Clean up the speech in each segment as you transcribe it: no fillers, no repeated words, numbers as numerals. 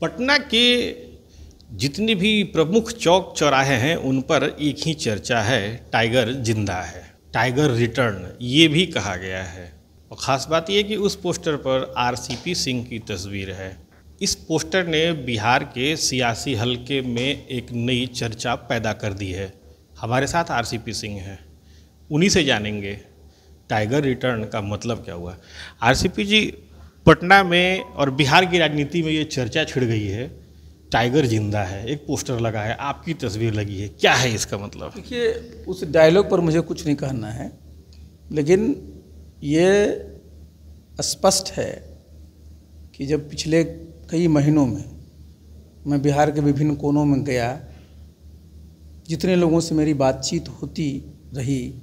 पटना के जितने भी प्रमुख चौक चौराहे हैं उन पर एक ही चर्चा है, टाइगर जिंदा है, टाइगर रिटर्न ये भी कहा गया है। और ख़ास बात यह कि उस पोस्टर पर आरसीपी सिंह की तस्वीर है। इस पोस्टर ने बिहार के सियासी हलके में एक नई चर्चा पैदा कर दी है। हमारे साथ आरसीपी सिंह हैं, उन्हीं से जानेंगे टाइगर रिटर्न का मतलब क्या हुआ। आरसीपी जी, पटना में और बिहार की राजनीति में ये चर्चा छिड़ गई है, टाइगर जिंदा है, एक पोस्टर लगा है, आपकी तस्वीर लगी है, क्या है इसका मतलब? देखिए, उस डायलॉग पर मुझे कुछ नहीं कहना है, लेकिन ये स्पष्ट है कि जब पिछले कई महीनों में मैं बिहार के विभिन्न कोनों में गया, जितने लोगों से मेरी बातचीत होती रही,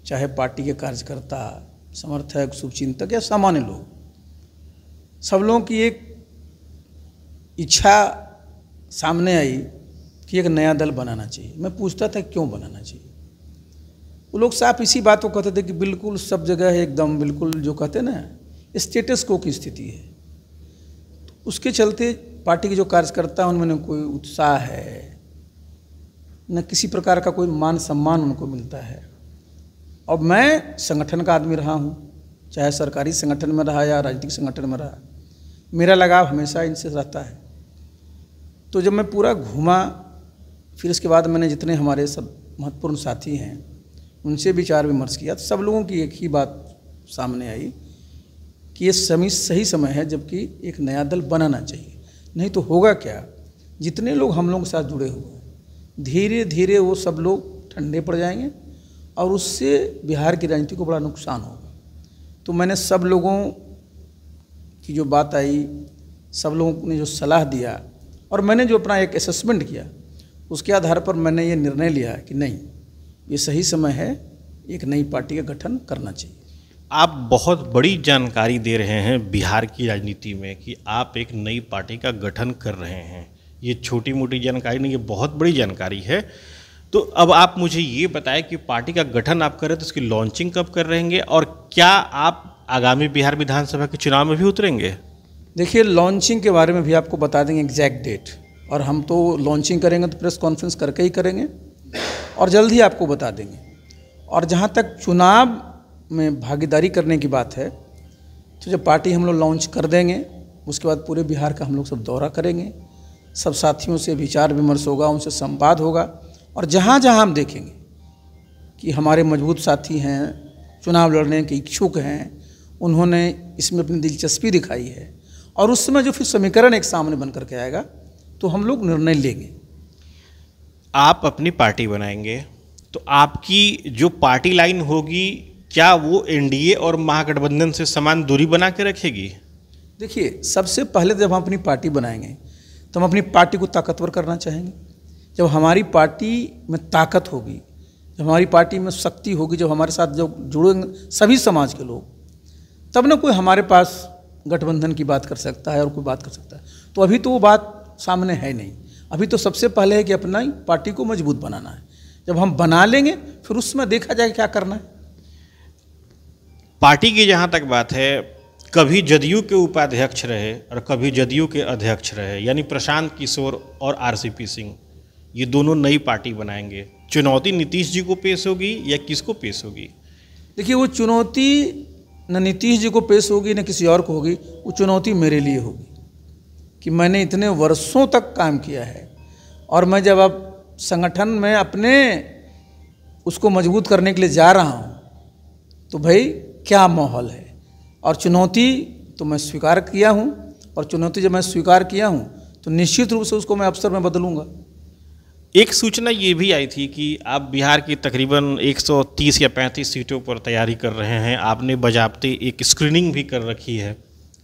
चाहे पार्टी के कार्यकर्ता, समर्थक, शुभचिंतक या सामान्य लोग, सब लोगों की एक इच्छा सामने आई कि एक नया दल बनाना चाहिए। मैं पूछता था क्यों बनाना चाहिए, वो लोग साफ इसी बात को कहते थे कि बिल्कुल सब जगह है एकदम, बिल्कुल जो कहते हैं ना स्टेटस को की स्थिति है। तो उसके चलते पार्टी के जो कार्यकर्ता उनमें न कोई उत्साह है, न किसी प्रकार का कोई मान सम्मान उनको मिलता है। और मैं संगठन का आदमी रहा हूँ, चाहे सरकारी संगठन में रहा या राजनीतिक संगठन में रहा, मेरा लगाव हमेशा इनसे रहता है। तो जब मैं पूरा घूमा, फिर इसके बाद मैंने जितने हमारे सब महत्वपूर्ण साथी हैं उनसे विचार विमर्श किया, तो सब लोगों की एक ही बात सामने आई कि ये सही समय है जबकि एक नया दल बनाना चाहिए। नहीं तो होगा क्या, जितने लोग हम लोगों के साथ जुड़े हुए हैं धीरे धीरे वो सब लोग ठंडे पड़ जाएंगे और उससे बिहार की राजनीति को बड़ा नुकसान होगा। तो मैंने सब लोगों की जो बात आई, सब लोगों ने जो सलाह दिया और मैंने जो अपना एक असेसमेंट किया, उसके आधार पर मैंने ये निर्णय लिया कि नहीं, ये सही समय है, एक नई पार्टी का गठन करना चाहिए। आप बहुत बड़ी जानकारी दे रहे हैं बिहार की राजनीति में कि आप एक नई पार्टी का गठन कर रहे हैं। ये छोटी मोटी जानकारी नहीं, ये बहुत बड़ी जानकारी है। तो अब आप मुझे ये बताएं कि पार्टी का गठन आप कर रहे हैं तो इसकी लॉन्चिंग कब कर रहेंगे और क्या आप आगामी बिहार विधानसभा के चुनाव में भी उतरेंगे? देखिए, लॉन्चिंग के बारे में भी आपको बता देंगे एग्जैक्ट डेट, और हम तो लॉन्चिंग करेंगे तो प्रेस कॉन्फ्रेंस करके ही करेंगे और जल्द ही आपको बता देंगे। और जहाँ तक चुनाव में भागीदारी करने की बात है, तो जब पार्टी हम लोग लॉन्च कर देंगे उसके बाद पूरे बिहार का हम लोग सब दौरा करेंगे, सब साथियों से विचार विमर्श होगा, उनसे संवाद होगा और जहाँ जहाँ हम देखेंगे कि हमारे मजबूत साथी हैं, चुनाव लड़ने के इच्छुक हैं, उन्होंने इसमें अपनी दिलचस्पी दिखाई है और उस समय जो फिर समीकरण एक सामने बन करके आएगा तो हम लोग निर्णय लेंगे। आप अपनी पार्टी बनाएंगे तो आपकी जो पार्टी लाइन होगी, क्या वो एनडीए और महागठबंधन से समान दूरी बना के रखेगी? देखिए, सबसे पहले जब हम अपनी पार्टी बनाएंगे तो हम अपनी पार्टी को ताकतवर करना चाहेंगे। जब हमारी पार्टी में ताकत होगी, जब हमारी पार्टी में शक्ति होगी, जब हमारे साथ जो जुड़ेंगे सभी समाज के लोग, तब ना कोई हमारे पास गठबंधन की बात कर सकता है और कोई बात कर सकता है। तो अभी तो वो बात सामने है नहीं। अभी तो सबसे पहले है कि अपना पार्टी को मजबूत बनाना है। जब हम बना लेंगे फिर उसमें देखा जाएगा क्या करना है। पार्टी की जहाँ तक बात है, कभी जदयू के उपाध्यक्ष रहे और कभी जदयू के अध्यक्ष रहे, यानी प्रशांत किशोर और आरसीपी सिंह, ये दोनों नई पार्टी बनाएंगे। चुनौती नीतीश जी को पेश होगी या किसको पेश होगी? देखिए, वो चुनौती न नीतीश जी को पेश होगी न किसी और को होगी, वो चुनौती मेरे लिए होगी कि मैंने इतने वर्षों तक काम किया है और मैं जब अब संगठन में अपने उसको मजबूत करने के लिए जा रहा हूँ तो भाई क्या माहौल है। और चुनौती तो मैं स्वीकार किया हूँ और चुनौती जब मैं स्वीकार किया हूँ तो निश्चित रूप से उसको मैं अवसर में बदलूँगा। एक सूचना ये भी आई थी कि आप बिहार की तकरीबन 130 या 35 सीटों पर तैयारी कर रहे हैं। आपने बजाबते एक स्क्रीनिंग भी कर रखी है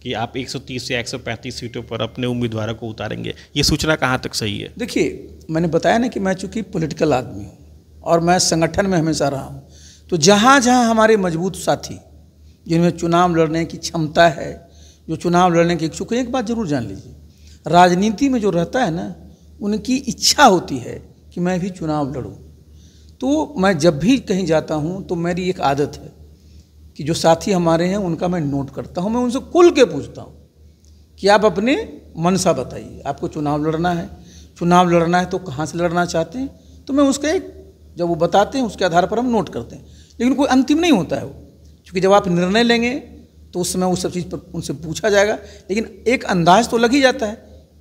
कि आप 130 या 135 सीटों पर अपने उम्मीदवारों को उतारेंगे। ये सूचना कहाँ तक सही है? देखिए, मैंने बताया ना कि मैं चूँकि पॉलिटिकल आदमी हूँ और मैं संगठन में हमेशा रहा हूँ, तो जहाँ जहाँ हमारे मजबूत साथी जिनमें चुनाव लड़ने की क्षमता है, जो चुनाव लड़ने के इच्छुक है, एक बात जरूर जान लीजिए, राजनीति में जो रहता है ना, उनकी इच्छा होती है कि मैं भी चुनाव लड़ूं। तो मैं जब भी कहीं जाता हूं तो मेरी एक आदत है कि जो साथी हमारे हैं उनका मैं नोट करता हूं, मैं उनसे खुल के पूछता हूं कि आप अपने मनसा बताइए, आपको चुनाव लड़ना है, चुनाव लड़ना है तो कहाँ से लड़ना चाहते हैं, तो मैं उसका एक जब वो बताते हैं उसके आधार पर हम नोट करते हैं, लेकिन कोई अंतिम नहीं होता है वो, क्योंकि जब आप निर्णय लेंगे तो उस समय वो सब चीज़ पर उनसे पूछा जाएगा, लेकिन एक अंदाज तो लग ही जाता है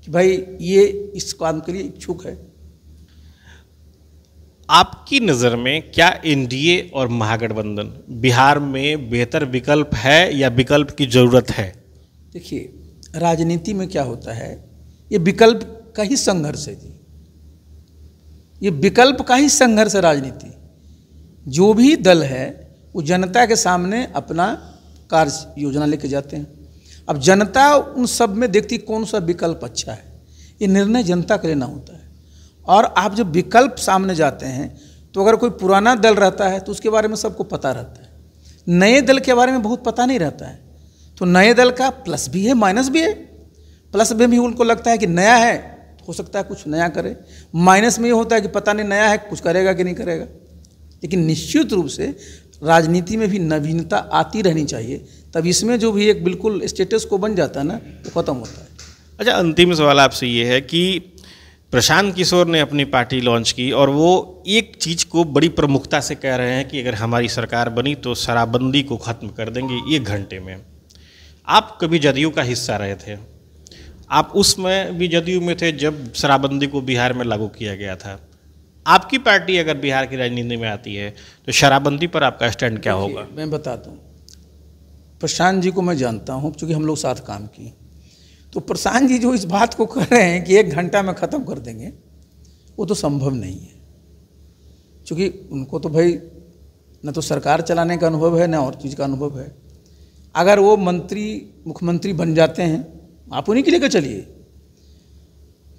कि भाई ये इस काम के लिए इच्छुक है। आपकी नज़र में क्या एनडीए और महागठबंधन बिहार में बेहतर विकल्प है या विकल्प की ज़रूरत है? देखिए, राजनीति में क्या होता है, ये विकल्प का ही संघर्ष है जी, ये विकल्प का ही संघर्ष है राजनीति। जो भी दल है वो जनता के सामने अपना कार्य योजना लेके जाते हैं। अब जनता उन सब में देखती कौन सा विकल्प अच्छा है, ये निर्णय जनता के लेना होता है। और आप जब विकल्प सामने जाते हैं तो अगर कोई पुराना दल रहता है तो उसके बारे में सबको पता रहता है, नए दल के बारे में बहुत पता नहीं रहता है। तो नए दल का प्लस भी है माइनस भी है। प्लस में भी उनको लगता है कि नया है तो हो सकता है कुछ नया करे, माइनस में ये होता है कि पता नहीं नया है कुछ करेगा कि नहीं करेगा। लेकिन निश्चित रूप से राजनीति में भी नवीनता आती रहनी चाहिए, तब इसमें जो भी एक बिल्कुल स्टेटस को बन जाता है ना वो खत्म होता है। अच्छा, अंतिम सवाल आपसे ये है कि प्रशांत किशोर ने अपनी पार्टी लॉन्च की और वो एक चीज़ को बड़ी प्रमुखता से कह रहे हैं कि अगर हमारी सरकार बनी तो शराबबंदी को ख़त्म कर देंगे 1 घंटे में। आप कभी जदयू का हिस्सा रहे थे, आप उसमें भी जदयू में थे जब शराबबंदी को बिहार में लागू किया गया था। आपकी पार्टी अगर बिहार की राजनीति में आती है तो शराबबंदी पर आपका स्टैंड क्या होगा? मैं बताता हूँ, प्रशांत जी को मैं जानता हूँ क्योंकि हम लोग साथ काम किए। तो प्रशांत जी जो इस बात को कह रहे हैं कि 1 घंटा में ख़त्म कर देंगे, वो तो संभव नहीं है, क्योंकि उनको तो भाई न तो सरकार चलाने का अनुभव है न और चीज़ का अनुभव है। अगर वो मुख्यमंत्री बन जाते हैं, आप उन्हीं के लेकर चलिए,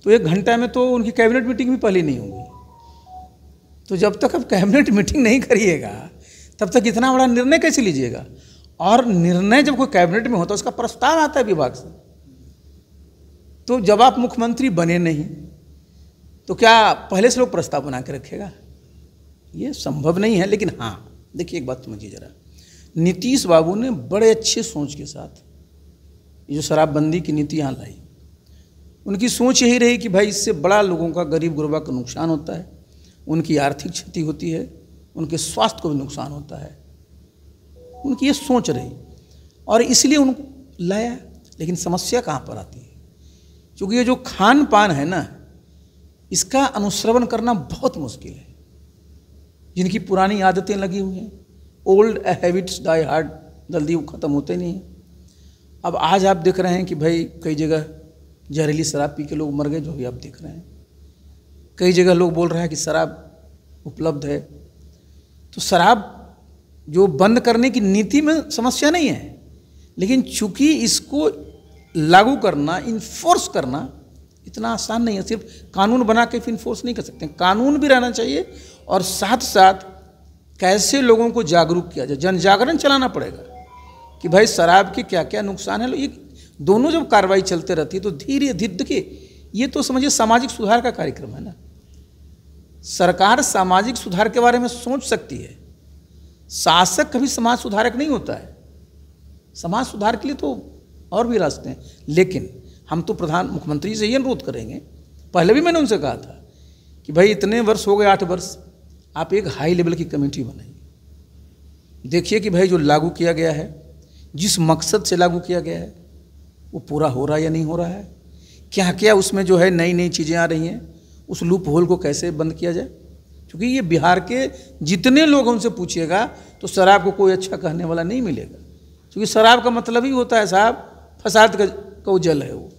तो 1 घंटा में तो उनकी कैबिनेट मीटिंग भी पहले नहीं होगी। तो जब तक आप कैबिनेट मीटिंग नहीं करिएगा तब तक इतना बड़ा निर्णय कैसे लीजिएगा? और निर्णय जब कोई कैबिनेट में होता है उसका प्रस्ताव आता है विभाग से, तो जब आप मुख्यमंत्री बने नहीं तो क्या पहले से लोग प्रस्ताव बना के रखेगा? ये संभव नहीं है। लेकिन हाँ, देखिए एक बात समझिए जरा, नीतीश बाबू ने बड़े अच्छे सोच के साथ ये जो शराबबंदी की नीति यहाँ लाई, उनकी सोच यही रही कि भाई इससे बड़ा लोगों का, गरीब गुरबा का नुकसान होता है, उनकी आर्थिक क्षति होती है, उनके स्वास्थ्य को भी नुकसान होता है। उनकी ये सोच रही और इसलिए उनको लाया। लेकिन समस्या कहाँ पर आती है? क्योंकि ये जो खान पान है ना, इसका अनुश्रवण करना बहुत मुश्किल है। जिनकी पुरानी आदतें लगी हुई हैं, ओल्ड हैबिट्स डाई हार्ड, जल्दी वो ख़त्म होते नहीं हैं। अब आज आप देख रहे हैं कि भाई कई जगह जहरीली शराब पी के लोग मर गए, जो भी आप देख रहे हैं। कई जगह लोग बोल रहे हैं कि शराब उपलब्ध है। तो शराब जो बंद करने की नीति में समस्या नहीं है, लेकिन चूंकि इसको लागू करना, इन्फोर्स करना इतना आसान नहीं है। सिर्फ कानून बना के फिर इन्फोर्स नहीं कर सकते, कानून भी रहना चाहिए और साथ साथ कैसे लोगों को जागरूक किया जाए, जन जागरण चलाना पड़ेगा कि भाई शराब के क्या क्या नुकसान है। ये दोनों जब कार्रवाई चलते रहती है तो धीरे धीरे, देखिए ये तो समझिए सामाजिक सुधार का कार्यक्रम है ना। सरकार सामाजिक सुधार के बारे में सोच सकती है, शासक कभी समाज सुधारक नहीं होता है। समाज सुधार के लिए तो और भी रास्ते हैं, लेकिन हम तो मुख्यमंत्री से ये अनुरोध करेंगे, पहले भी मैंने उनसे कहा था कि भाई इतने वर्ष हो गए, 8 वर्ष, आप एक हाई लेवल की कमेटी बनाइए, देखिए कि भाई जो लागू किया गया है, जिस मकसद से लागू किया गया है, वो पूरा हो रहा है या नहीं हो रहा है, क्या क्या उसमें जो है नई नई चीज़ें आ रही हैं, उस लूप होल को कैसे बंद किया जाए। क्योंकि ये बिहार के जितने लोग उनसे पूछिएगा तो शराब को कोई अच्छा कहने वाला नहीं मिलेगा, क्योंकि शराब का मतलब ही होता है साहब फसाद का जल है वो।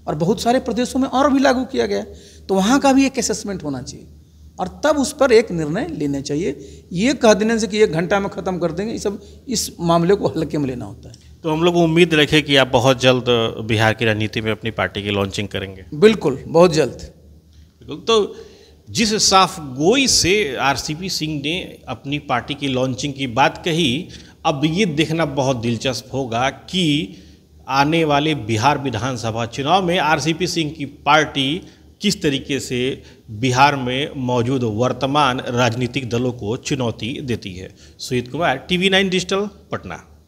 और बहुत सारे प्रदेशों में और भी लागू किया गया, तो वहाँ का भी एक असेसमेंट होना चाहिए और तब उस पर एक निर्णय लेना चाहिए। ये कह देने से कि 1 घंटा में ख़त्म कर देंगे, ये सब इस मामले को हल्के में लेना होता है। तो हम लोग उम्मीद रखें कि आप बहुत जल्द बिहार की राजनीति में अपनी पार्टी की लॉन्चिंग करेंगे। बिल्कुल, बहुत जल्द। बिल्कुल। तो जिस साफ गोई से आरसीपी सिंह ने अपनी पार्टी की लॉन्चिंग की बात कही, अब ये देखना बहुत दिलचस्प होगा कि आने वाले बिहार विधानसभा चुनाव में आरसीपी सिंह की पार्टी किस तरीके से बिहार में मौजूद वर्तमान राजनीतिक दलों को चुनौती देती है। Sujeet Kumar, TV9 digital, Patna.